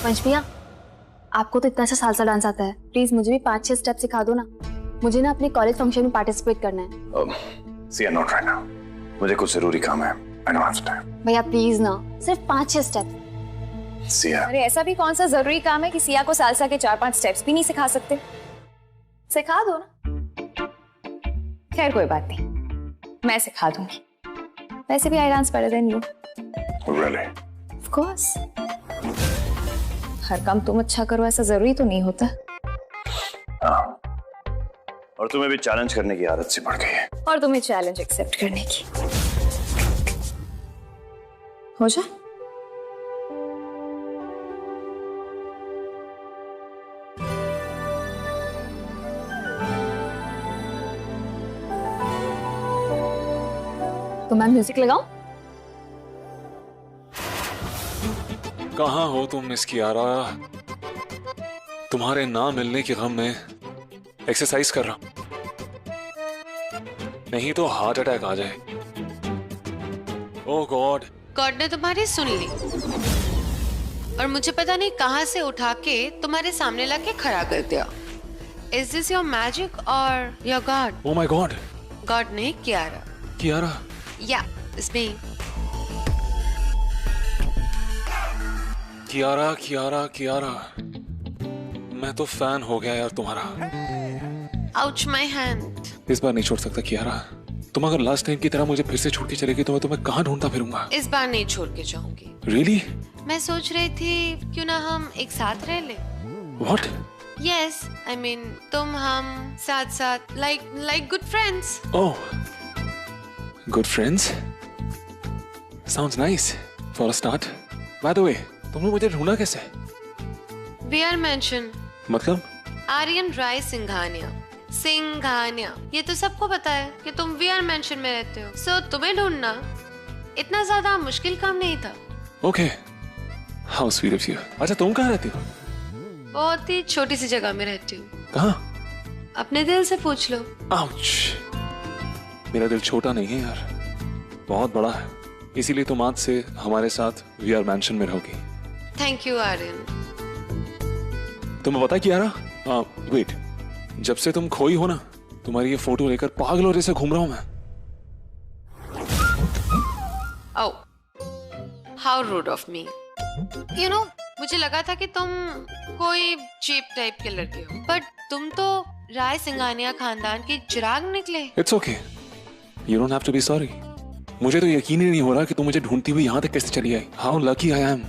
पंच भैया, आपको तो इतना अच्छा सालसा डांस आता है, प्लीज मुझे भी 5-6 स्टेप सिखा दो ना। मुझे ना अपने कॉलेज फंक्शन में पार्टिसिपेट करना है। See, not right now. मुझे कुछ जरूरी काम है। I don't have time. भैया प्लीज ना, सिर्फ 5-6 स्टेप। सिया। अरे ऐसा भी कौन सा जरूरी काम है कि सिया को सालसा के 4-5 स्टेप्स भी नहीं सिखा सकते? सिखा दो ना। खैर कोई बात नहीं, मैं सिखा दूंगी। वैसे भी I dance better than you. Really? Of course. हर काम तुम अच्छा करो ऐसा जरूरी तो नहीं होता। हाँ। और तुम्हें भी चैलेंज करने की आदत सी पड़ गई है। और तुम्हें चैलेंज एक्सेप्ट करने की। हो जा। तो मैं म्यूजिक लगाऊं? कहाँ हो तुम मिस कियारा? तुम्हारे ना मिलने की गम में एक्सरसाइज कर रहा हूं, नहीं तो हार्ट अटैक आ जाए। ओह गॉड। गॉड ने तुम्हारी सुन ली और मुझे पता नहीं कहां से उठा के तुम्हारे सामने लाके खड़ा कर दिया। इज दिस योर मैजिक और your God? Oh my God. God ने कियारा। कियारा? या इसमें कियारा कियारा कियारा, मैं तो फैन हो गया यार तुम्हारा। Ouch my hand. इस बार नहीं छोड़ सकता कियारा। तुम अगर लास्ट टाइम की तरह मुझे फिर से छोड़ के चलेगी तो मैं तुम्हें कहाँ ढूंढता फिरूंगा? इस बार नहीं छोड़ के जाऊंगी। Really? मैं सोच रही थी क्यों ना हम एक साथ रह ले। What? Yes, I mean तुम हम साथ साथ like good friends. Oh, good friends? Sounds nice for a start. By the way, तुमने मुझे ढूंढा कैसे? VR mention. मतलब? आर्यन राय सिंघानिया। सिंघानिया, ये तो सबको पता है कि तुम VR मेंशन में रहते हो। सो तुम्हें ढूंढना इतना ज्यादा मुश्किल काम नहीं था। Okay. How sweet of you. अच्छा तुम कहाँ रहती हो? बहुत ही छोटी सी जगह में रहती हूँ। कहाँ? अपने दिल से पूछ लो। Ouch. मेरा दिल छोटा नहीं है यार, बहुत बड़ा है। इसीलिए तुम आज से हमारे साथ VR मेंशन में रहोगी। Thank you Aryan. तुम्हें पता कियारा? वेट, जब से तुम खोई हो ना, तुम्हारी ये फोटो लेकर पागलों जैसे घूम रहा हूं मैं। Oh, how rude of me. You know, मुझे लगा था कि तुम कोई चीप टाइप के लड़के हो, बट तुम तो राय सिंघानिया खानदान के चिराग निकले। It's okay. You don't have to be sorry. मुझे तो यकीन ही नहीं हो रहा कि तुम मुझे ढूंढती हुई यहाँ तक कैसे चली आई। How lucky I am.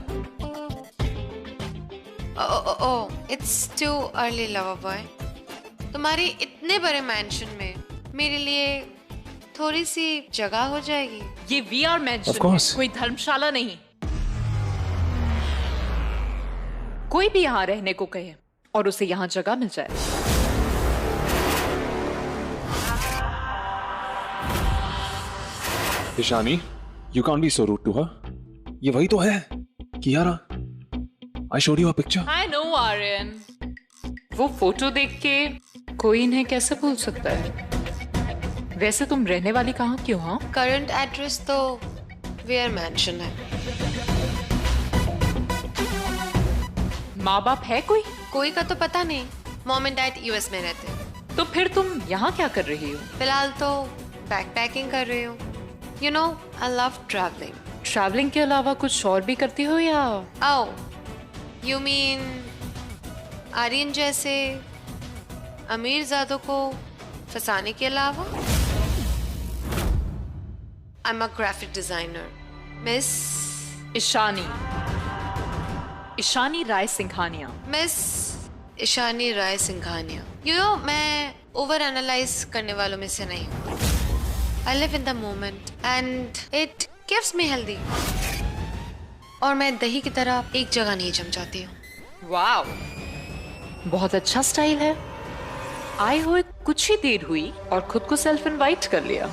Oh, it's too early, lover boy. तुम्हारी इतने बड़े मैंशन में मेरे लिए थोड़ी सी जगह हो जाएगी? ये VR मेंशन Of course. कोई धर्मशाला नहीं। कोई भी यहाँ रहने को कहे और उसे यहाँ जगह मिल जाए। Ishani, you can't be so rude to her. ये वही तो है, Kiara. I showed you a picture. I know Aryan. वो फोटो देख के कोई इन्हें कैसे भूल सकता है? वैसे तुम रहने वाली कहाँ की हो? हाँ? करंट एड्रेस तो VR मेंशन है। माँ बाप है कोई? कोई का तो पता नहीं। मॉम एंड डैड US में रहते हैं। तो फिर तुम यहाँ क्या कर रही हो? फिलहाल तो बैकपैकिंग कर रही हूँ। You know, I love traveling. Travelling के अलावा कुछ और भी करती हो या? Oh, you mean आर्यन जैसे अमीर ज़ादों को फंसाने के अलावा? I'm a graphic designer, Miss Ishani. Ishani Rai Singhania. Miss Ishani Rai Singhania. You know, मैं ओवर एनालाइज करने वालों में से नहीं हूँ। I live in the moment and it keeps me healthy. और मैं दही की तरह एक जगह नहीं जम जाती हूँ। वाओ, बहुत अच्छा स्टाइल है। आए हुए कुछ ही देर हुई और खुद को सेल्फ इनवाइट कर लिया।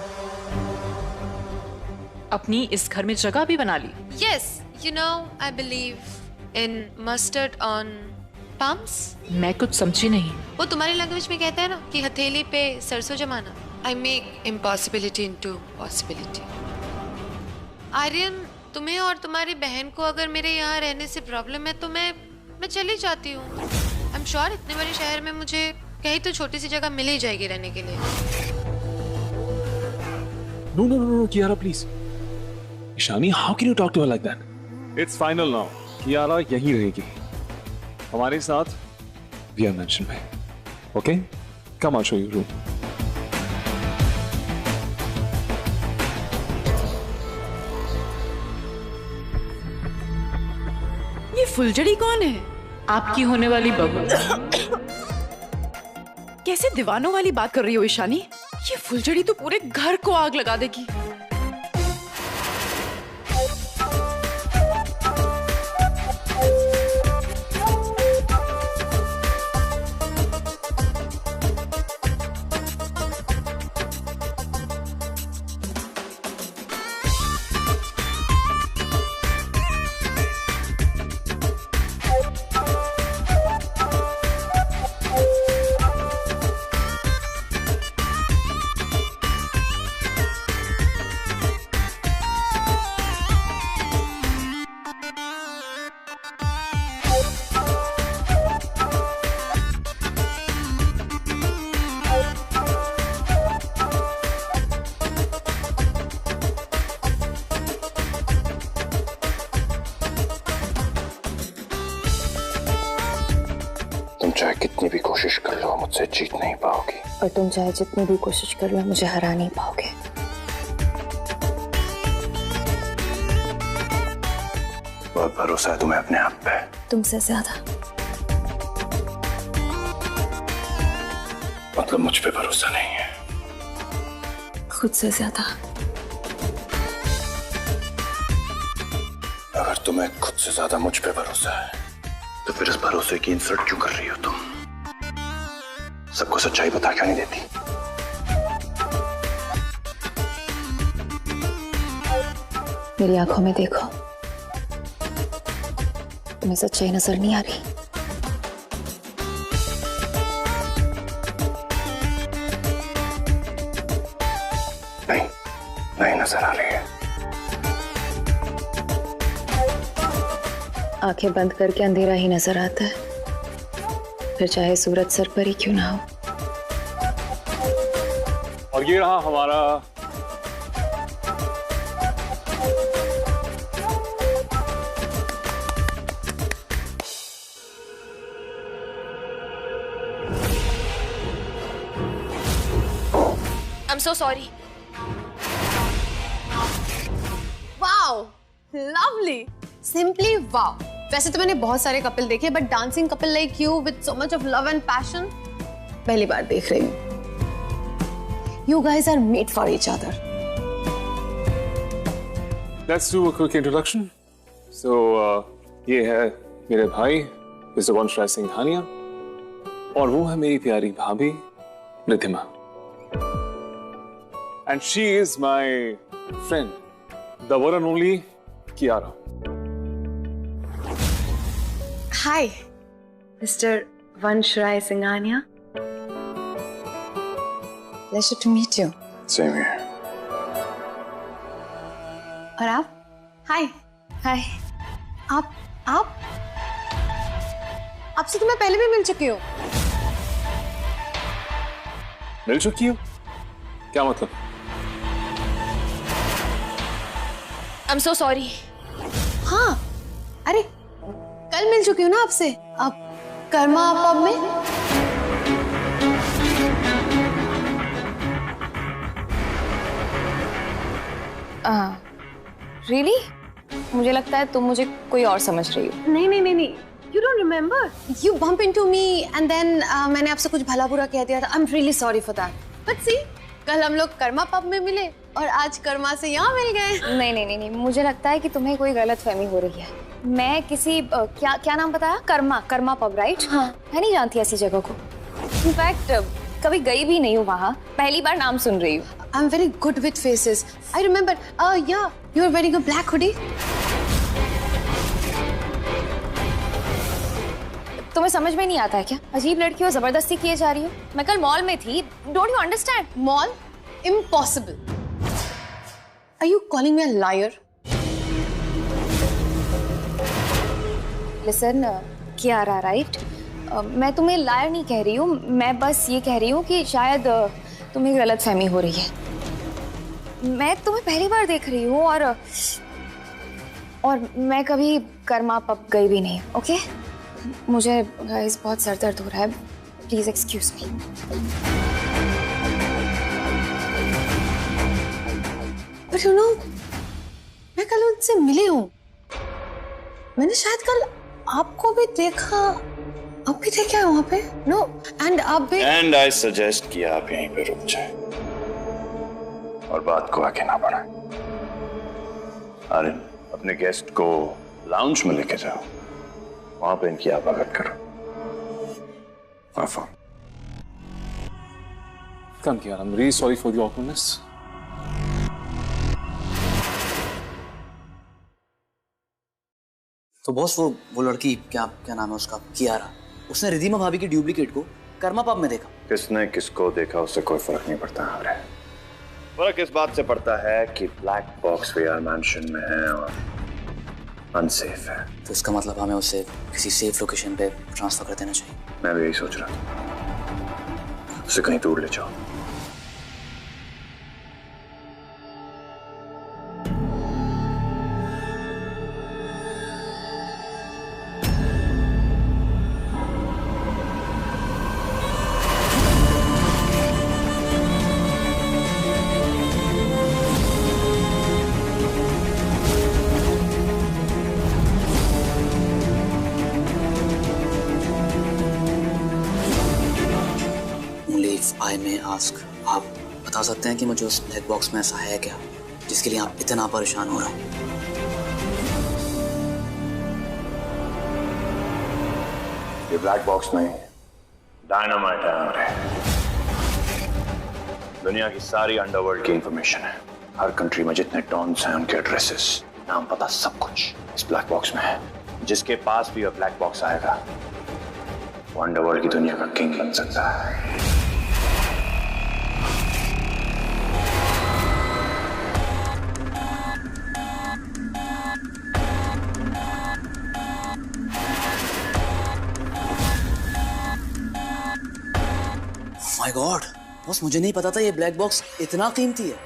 अपनी इस घर में जगह भी बना ली। Yes, you know, I believe in mustard on palms. मैं कुछ समझी नहीं। वो तुम्हारी लैंग्वेज में कहते हैं ना कि हथेली पे सरसों जमाना। I make impossibility into possibility. Aryan, तुम्हें और तुम्हारी बहन को अगर मेरे यहाँ रहने से प्रॉब्लम है तो मैं मैं चली जाती हूँ। आई एम श्योर इतने बड़े शहर में मुझे कहीं तो छोटी सी जगह मिल ही जाएगी रहने के लिए। No, no, no, no, Kiara, please. Ishani, how can you talk to her like that? It's final now. Kiara यहीं रहेगी, हमारे साथ VR mansion में. Okay? Come, I'll show you room. ये फुलझड़ी कौन है? आपकी होने वाली बहू। कैसे दीवानों वाली बात कर रही हो ईशानी? ये फुलझड़ी तो पूरे घर को आग लगा देगी। तुम चाहे कितनी भी कोशिश कर लो मुझसे जीत नहीं पाओगी। और तुम चाहे जितनी भी कोशिश कर लो मुझे हरा नहीं पाओगे। बहुत भरोसा है तुम्हें अपने आप पे। तुमसे ज्यादा। मतलब मुझ पे भरोसा नहीं है? खुद से ज्यादा। अगर तुम्हें खुद से ज्यादा मुझ पे भरोसा है तो फिर इस भरोसे की इंसल्ट क्यों कर रही हो तुम? सबको सच्चाई बता क्यों नहीं देती? मेरी आंखों में देखो, तुम्हें सच्चाई नजर नहीं आ रही? नहीं, नहीं नजर आ रही है। आंखें बंद करके अंधेरा ही नजर आता है, फिर चाहे सूरज सर पर ही क्यों ना हो। और ये रहा हमारा I'm so sorry. Wow, lovely, simply wow. वैसे तो मैंने बहुत सारे कपल देखे, but dancing couple like you with so much of love and passion पहली बार देख रही हूँ। You guys are made for each other. Let's do a quick introduction. So, ये है मेरे भाई मिस्टर वंशराज सिंघानिया और वो है मेरी प्यारी भाभी Riddhima. And she is my friend, the one and only Kiara. Hi mister Vanshraj Singhania. Pleasure to meet you. Same here. और आप? हाय। हाय। आप आपसे तो मैं पहले भी मिल चुकी हूँ। मिल चुकी हो? क्या मतलब? I'm so sorry. हाँ, अरे कल मिल चुकी हूँ ना आपसे, आप कर्मा पब में। Really? मुझे लगता है तुम मुझे कोई और समझ रही हो। नहीं, you don't remember? You bump into me and then मैंने आपसे कुछ भला बुरा कह दिया था। I'm really sorry for that. But see, कल हम लोग कर्मा पब में मिले और आज कर्मा से यहाँ मिल गए। नहीं, मुझे लगता है कि तुम्हें कोई गलतफहमी हो रही है। मैं किसी क्या नाम बताया? Karma pub, right? हाँ। मैं नहीं जानती ऐसी जगह को। इनफैक्ट कभी गई भी नहीं हूँ वहाँ, पहली बार नाम सुन रही हूँ। I'm very good with faces. I remember. Yeah, you are wearing a black hoodie. तुम्हें समझ में नहीं आता है क्या? अजीब लड़की हो, जबरदस्ती किए जा रही हो। मैं कल मॉल में थी, don't you understand? Mall? Impossible. Are you calling me a liar? Listen, Kiara, right? मैं तुम्हें लायर नहीं कह रही हूँ, मैं बस ये कह रही हूँ कि शायद तुम्हें गलतफहमी हो रही है। मैं तुम्हें पहली बार देख रही हूँ और मैं कभी कर्मा पब गई भी नहीं, ओके? मुझे गाइस बहुत सर दर्द हो रहा है, please excuse me. But you know, मैं कल उनसे मिली हूँ। मैंने शायद कल आपको भी देखा। आप भी थे क्या वहाँ पे? No, and आप भी। And I suggest कि आप यहीं पे रुक जाए और बात को आगे ना बढ़ाएं। आर्यन, अपने गेस्ट को लाउंज में लेके जाओ, वहां पे इनकी आवागत करो। आफा। Come here, I'm really sorry for the awkwardness. तो बॉस वो लड़की क्या नाम है उसका, कियारा, उसने रिधिमा भाभी की डुप्लीकेट को कर्मा पब में देखा। किसने किसको देखा उससे कोई फर्क नहीं पड़ता हमारे। फर्क इस बात से पड़ता है कि ब्लैक बॉक्स वीआर मैंशन में है और अनसेफ है। तो इसका मतलब हमें उसे किसी सेफ लोकेशन पे ट्रांसफर कर देना चाहिए। मैं भी यही सोच रहा था, उसे कहीं दूर ले जाओ। आई मे आस्क, आप बता सकते हैं कि मुझे उस ब्लैक बॉक्स में ऐसा है क्या जिसके लिए आप इतना परेशान हो रहे हैं? ये ब्लैक बॉक्स में डायनामाइट है हमारे। दुनिया की सारी अंडरवर्ल्ड की इंफॉर्मेशन है। हर कंट्री में जितने डॉन्स हैं उनके एड्रेसेस, नाम पता, सब कुछ इस ब्लैक बॉक्स में है। जिसके पास भी ये ब्लैक बॉक्स आएगा वो अंडरवर्ल्ड की दुनिया का किंग बन सकता है। माय गॉड बॉस, मुझे नहीं पता था ये ब्लैक बॉक्स इतना कीमती है।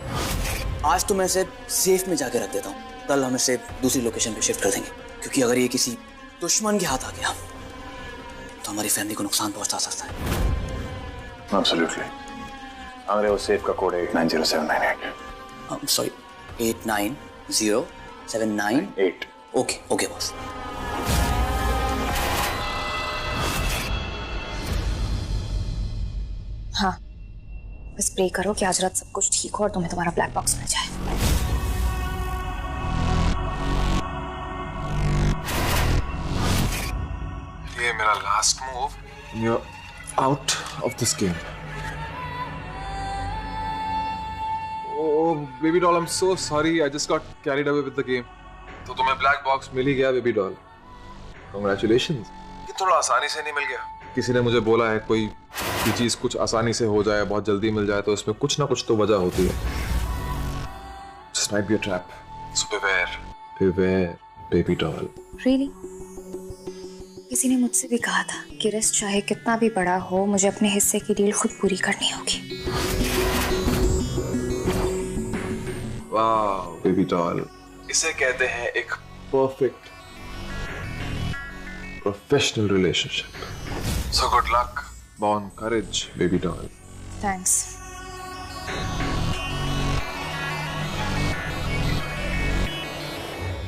आज तो मैं इसे सेफ में जाके रख देता हूँ, कल हम इसे दूसरी लोकेशन पे शिफ्ट कर देंगे, क्योंकि अगर ये किसी दुश्मन के हाथ आ गया तो हमारी फैमिली को नुकसान पहुंचा सकता है। एब्सोल्युटली। हमारे वो सेफ का कोड है 890798। सॉरी, 890798। Okay boss. हाँ, बस प्रे करो कि आज रात सब कुछ ठीक हो और तुम्हें तुम्हारा ब्लैक बॉक्स मिल जाए। ये मेरा last move. You're out of this game. Oh, baby doll, I'm so sorry. I just got carried away with the game. तो तुम्हें ब्लैक बॉक्स मिल ही गया बेबी डॉल। Congratulations. ये थोड़ा आसानी से नहीं मिल गया। किसी ने मुझे बोला है कोई चीज कुछ आसानी से हो जाए, बहुत जल्दी मिल जाए, तो इसमें कुछ ना कुछ तो वजह होती है। This might be a trap. So beware, baby doll. Really? किसी ने मुझसे भी कहा था कि रिस्क चाहे कितना भी बड़ा हो, मुझे अपने हिस्से की डील खुद पूरी करनी होगी। वाह बेबी डॉल, इसे कहते हैं एक perfect professional relationship. So good luck, born courage, baby doll. Thanks.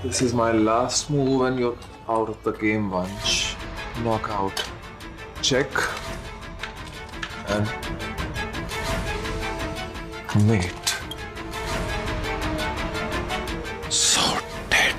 This is my last move and you're out of the game, Vansh. Knockout. Check. And mate. So dead.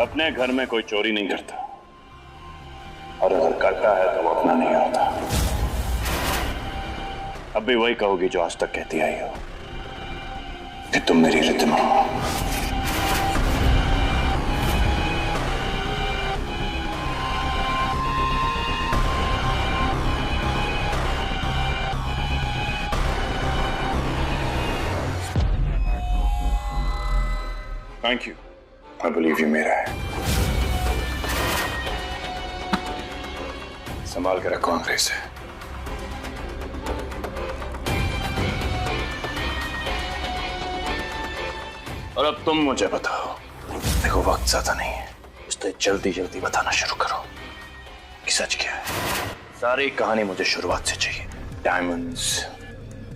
अपने घर में कोई चोरी नहीं करता, और अगर करता है तो वो अपना नहीं होता। अब भी वही कहोगी जो आज तक कहती आई हो कि तुम मेरी रिद्धिमा हो। Thank you, I believe you मेरा है। संभाल के रखो अंग्रेज से। और अब तुम मुझे बताओ, देखो वक्त ज्यादा नहीं है, इसलिए जल्दी जल्दी बताना शुरू करो कि सच क्या है। सारी कहानी मुझे शुरुआत से चाहिए। डायमंड्स,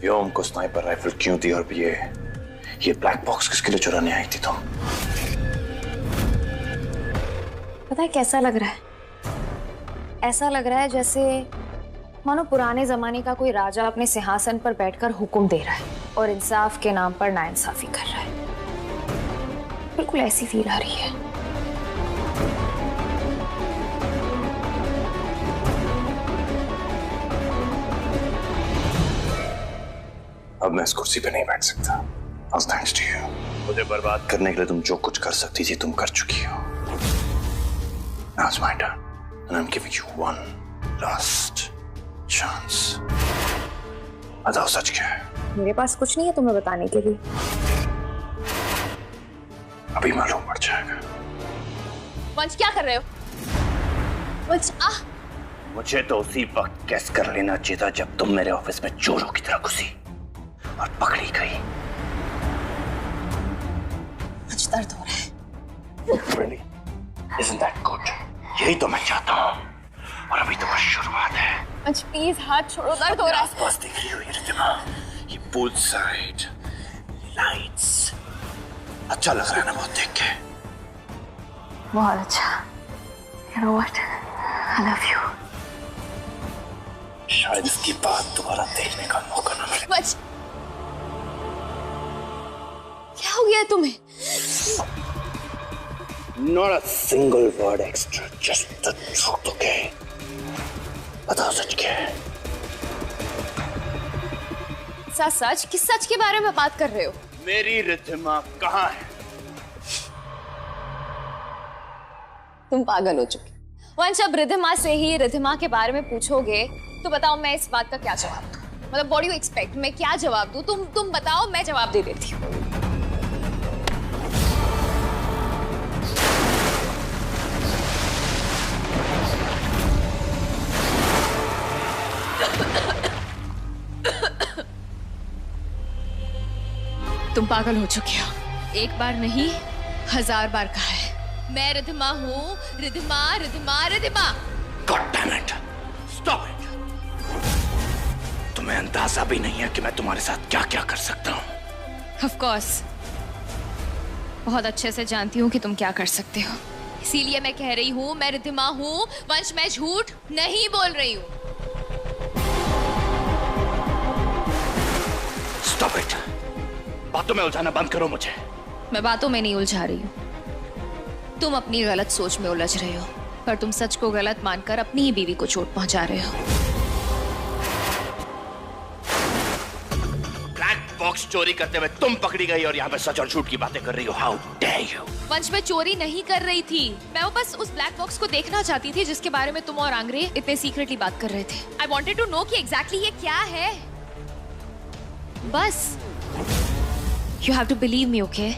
व्योम को स्नाइपर राइफल क्यों दी, और ये ब्लैक बॉक्स किसके लिए चुराने आई थी तुम? पता है कैसा लग रहा है? ऐसा लग रहा है जैसे मानो पुराने जमाने का कोई राजा अपने सिंहासन पर बैठकर हुक्म दे रहा है और इंसाफ के नाम पर नाइंसाफी कर रहा है। बिल्कुल ऐसी फील आ रही है। अब मैं इस कुर्सी पे नहीं बैठ सकता। Thanks to you. मुझे बर्बाद करने के लिए तुम जो कुछ कर सकती थी तुम कर चुकी हो। Now it's my turn, and I'm giving you one last chance. बताओ सच क्या है? मेरे पास कुछ नहीं है तुम्हें बताने के लिए। अभी मालूम पड़ जाएगा। वंश क्या कर रहे हो? वंश मुझे तो उसी वक्त गेस कर लेना चाहिए था जब तुम मेरे ऑफिस में चोरों की तरह घुसी और पकड़ी गई। मुझे दर्द हो रहा है। Really? Isn't that good? यही तो मैं चाहता हूँ। और अभी तो बस शुरुआत है। वंश प्लीज हाथ छोड़ो, दर्द हो रहा है। आसपास देख रही हो ये रिद्धिमा, ये पूल साइड लाइट्स, अच्छा लग रहा है ना बहुत देख के? बहुत अच्छा। You know what? I love you. शायद इसकी बात दोबारा देखने का मौका ना मिले। वंश क्या हो गया तुम्हें? Not a single word extra, just the truth, okay? बताओ सच क्या है? सच? किस सच के बारे में बात कर रहे हो? मेरी रिद्धिमा कहाँ है? तुम पागल हो चुके। वंश अब रिद्धिमा से ही रिद्धिमा के बारे में पूछोगे तो बताओ मैं इस बात का क्या जवाब दूं? मतलब व्हाट डू यू एक्सपेक्ट, मैं क्या जवाब दूं? तुम बताओ, मैं जवाब दे देती हूँ। तुम पागल हो चुके हो। एक बार नहीं 1000 बार कहा है, मैं रिद्धिमा हूँ। Riddhima Riddhima Riddhima. God damn it! Stop it! तुम्हें अंदाजा भी नहीं है कि मैं तुम्हारे साथ क्या क्या कर सकता हूँ। Of course, बहुत अच्छे से जानती हूँ कि तुम क्या कर सकते हो। इसीलिए मैं कह रही हूँ मैं रिद्धिमा हूँ। वंश मैं झूठ नहीं बोल रही हूँ। Stop it! बातों में उलझाना बंद करो मुझे। मैं बातों में नहीं उलझा रही हूँ, तुम अपनी गलत सोच में उलझ रहे हो, पर तुम सच को गलत मानकर अपनी ही बीवी को चोट पहुंचा रहे हो। ब्लैक बॉक्स चोरी करते हुए तुम पकड़ी गई और यहाँ पे सच और झूठ की बातें कर रही हो। How dare you! वंश मैं चोरी नहीं कर रही थी, मैं वो बस उस ब्लैक बॉक्स को देखना चाहती थी जिसके बारे में तुम और आंग्रे इतने सीक्रेटली बात कर रहे थे। I wanted to know कि एग्जैक्टली ये क्या है। बस You have to believe me, okay?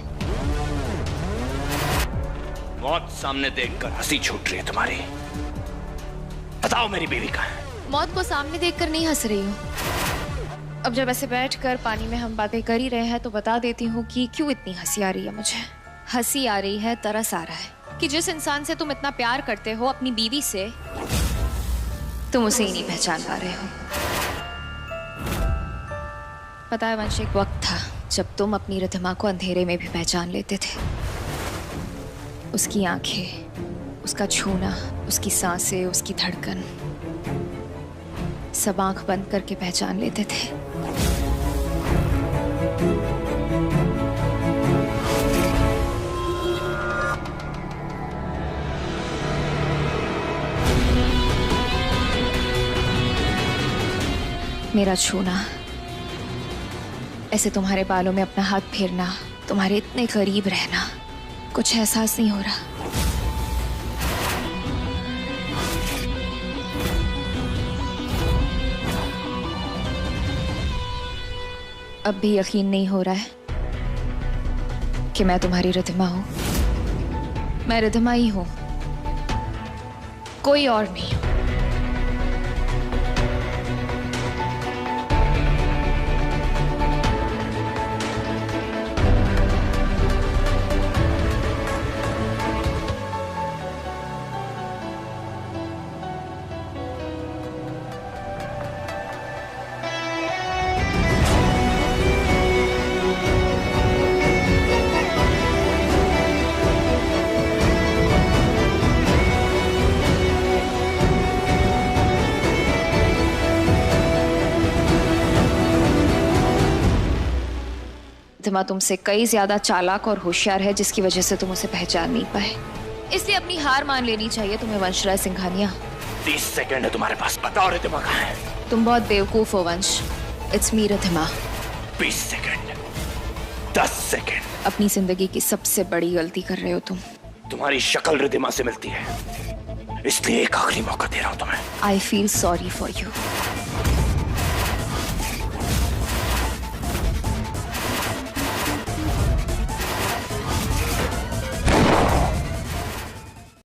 मौत सामने देखकर हंसी छूट रही है तुम्हारी। बताओ मेरी बीवी कहाँ है? मौत को सामने देखकर नहीं हंस रही हूँ। अब जब ऐसे बैठकर पानी में हम बातें कर ही रहे हैं तो बता देती हूँ कि क्यों इतनी हंसी आ रही है मुझे। हंसी आ रही है, तरस आ रहा है कि जिस इंसान से तुम इतना प्यार करते हो, अपनी बीवी से, तुम उसे ही नहीं पहचान पा रहे हो। पता है वंश, एक वक्त था जब तुम अपनी रिद्धिमा को अंधेरे में भी पहचान लेते थे। उसकी आंखें, उसका छूना, उसकी सांसें, उसकी धड़कन, सब आंख बंद करके पहचान लेते थे। मेरा छूना, ऐसे तुम्हारे बालों में अपना हाथ फेरना, तुम्हारे इतने करीब रहना, कुछ एहसास नहीं हो रहा। अब भी यकीन नहीं हो रहा है कि मैं तुम्हारी रिधिमा हूं। मैं रिधिमा ही हूं, कोई और नहीं। रिधिमा तुमसे कई ज्यादा चालाक और होशियार है, जिसकी वजह से तुम उसे पहचान नहीं पाए। इसलिए अपनी हार मान लेनी चाहिए तुम्हें वंशराज सिंघानिया। 30 सेकंड है तुम्हारे पास, बताओ रिधिमा कहाँ है? तुम बहुत बेवकूफ हो वंश। It's me Ridhima. 20 second, 10 second. अपनी जिंदगी की सबसे बड़ी गलती कर रहे हो तुम। तुम्हारी शक्ल रिधिमा से मिलती है, इसलिए एक आखिरी मौका दे रहा हूं तुम्हें। I feel sorry for you.